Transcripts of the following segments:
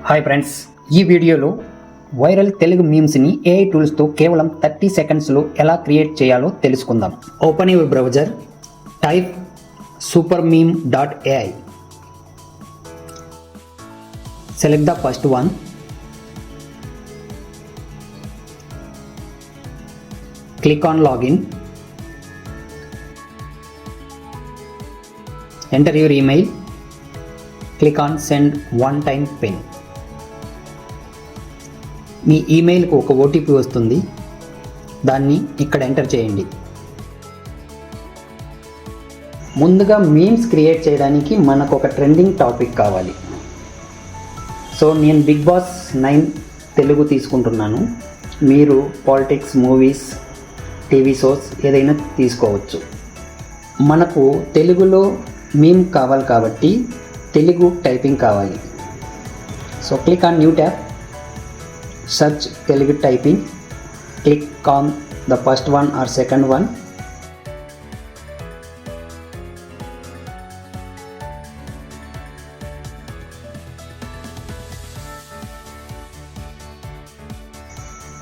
Hi friends, ఈ వీడియోలో viral Telugu మీమ్స్ని AI టూల్స్తో కేవలం 30 సెకండ్స్లో ఎలా క్రియేట్ చేయాలో తెలుసుకుందాం. Open your browser, type supermeme.ai. Select the first one. Click on login. Enter your email. Click on send one time pin. మీ ఈమెయిల్కు ఒక OTP వస్తుంది, దాన్ని ఇక్కడ ఎంటర్ చేయండి. ముందుగా మీమ్స్ క్రియేట్ చేయడానికి మనకు ఒక ట్రెండింగ్ టాపిక్ కావాలి. సో నేను బిగ్ బాస్ 9 తెలుగు తీసుకుంటున్నాను. మీరు పాలిటిక్స్, మూవీస్, టీవీ షోస్ ఏదైనా తీసుకోవచ్చు. మనకు తెలుగులో మీమ్ కావాలి కాబట్టి తెలుగు టైపింగ్ కావాలి. So click on new tab, search Telugu typing, click on the first one or second one.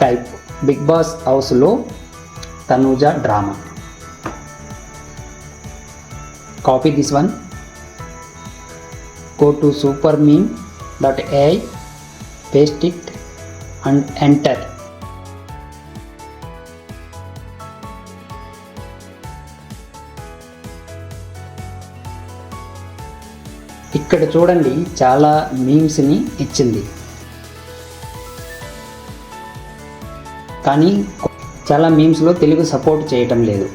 Type Big Boss House lo Tanuja drama. Copy this one, go to supermeme.ai, paste it and enter. ఇక్కడ చూడండి, చాలా మీమ్స్ని ఇచ్చింది, కానీ చాలా మీమ్స్లో Telugu support చేయటం లేదు.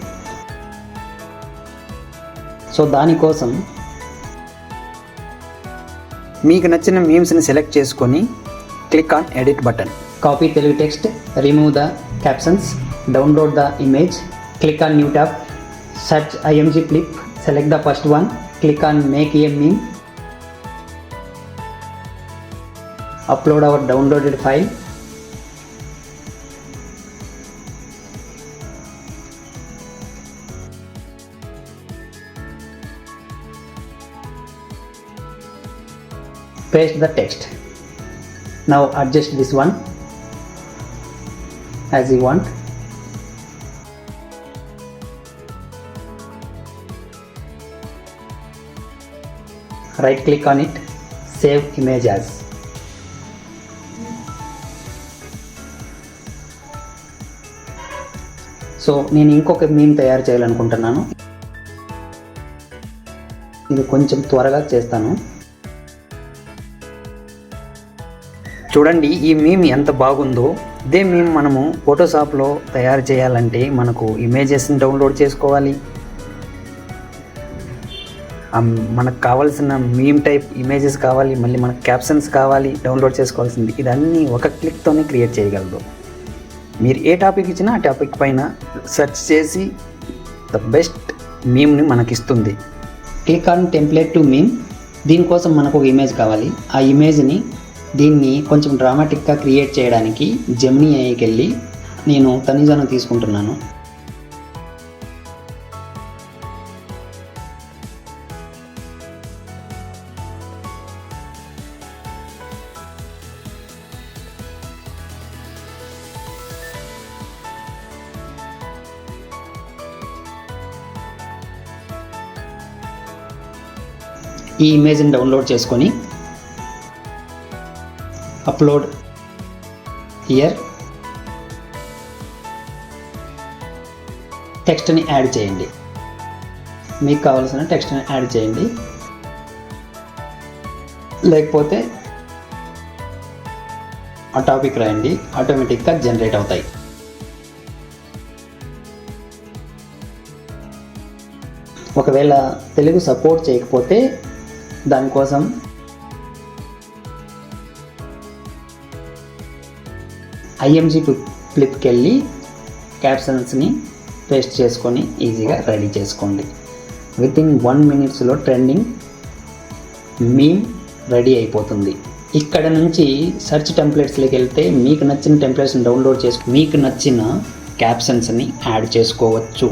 So దానికోసం మీకు నచ్చిన మీమ్స్ని సెలెక్ట్ చేసుకొని click on edit button. Copy Telugu text, remove the captions, download the image, click on new tab, search img clip, select the first one, click on make a meme, upload our downloaded file, paste the text. Now adjust this one as you want. Right click on it, save image as. So నేను ఇంకొక meme తయారు చేయాలనుకుంటున్నాను. ఇది కొంచెం త్వరగా చేస్తాను. చూడండి, ఈ మీమ్ ఎంత బాగుందో. ఇదే మీమ్ మనము ఫోటోషాప్లో తయారు చేయాలంటే మనకు ఇమేజెస్ని డౌన్లోడ్ చేసుకోవాలి, మనకు కావాల్సిన మీమ్ టైప్ ఇమేజెస్ కావాలి, మళ్ళీ మనకు క్యాప్షన్స్ కావాలి, డౌన్లోడ్ చేసుకోవాల్సింది. ఇదన్నీ ఒక క్లిక్తోనే క్రియేట్ చేయగలదు. మీరు ఏ టాపిక్ ఇచ్చినా ఆ టాపిక్ పైన సెర్చ్ చేసి ద బెస్ట్ మీమ్ని మనకిస్తుంది. Click on template to meme. దీనికోసం మనకు ఒక ఇమేజ్ కావాలి. ఆ ఇమేజ్ని దీన్ని కొంచెం డ్రామాటిక్గా క్రియేట్ చేయడానికి జెమినీ ఏఐకి వెళ్ళి నేను తనిజాను తీసుకుంటున్నాను. ఈ ఇమేజ్ని డౌన్లోడ్ చేసుకొని అప్లోడ్ హియర్, టెక్స్ట్ని యాడ్ చేయండి. మీకు కావాల్సిన టెక్స్ట్ని యాడ్ చేయండి, లేకపోతే ఆ టాపిక్ రాయండి, ఆటోమేటిక్గా జనరేట్ అవుతాయి. ఒకవేళ తెలుగు సపోర్ట్ చేయకపోతే దానికోసం ఐఎంజీ ఫ్లిప్కి వెళ్ళి క్యాప్షన్స్ని పేస్ట్ చేసుకొని ఈజీగా రెడీ చేసుకోండి. Within 1 minute trending meme ready అయిపోతుంది. ఇక్కడ నుంచి సెర్చ్ టెంప్లెట్స్లోకి వెళ్తే మీకు నచ్చిన టెంప్లెట్స్ని డౌన్లోడ్ చేసుకుని మీకు నచ్చిన క్యాప్షన్స్ని యాడ్ చేసుకోవచ్చు.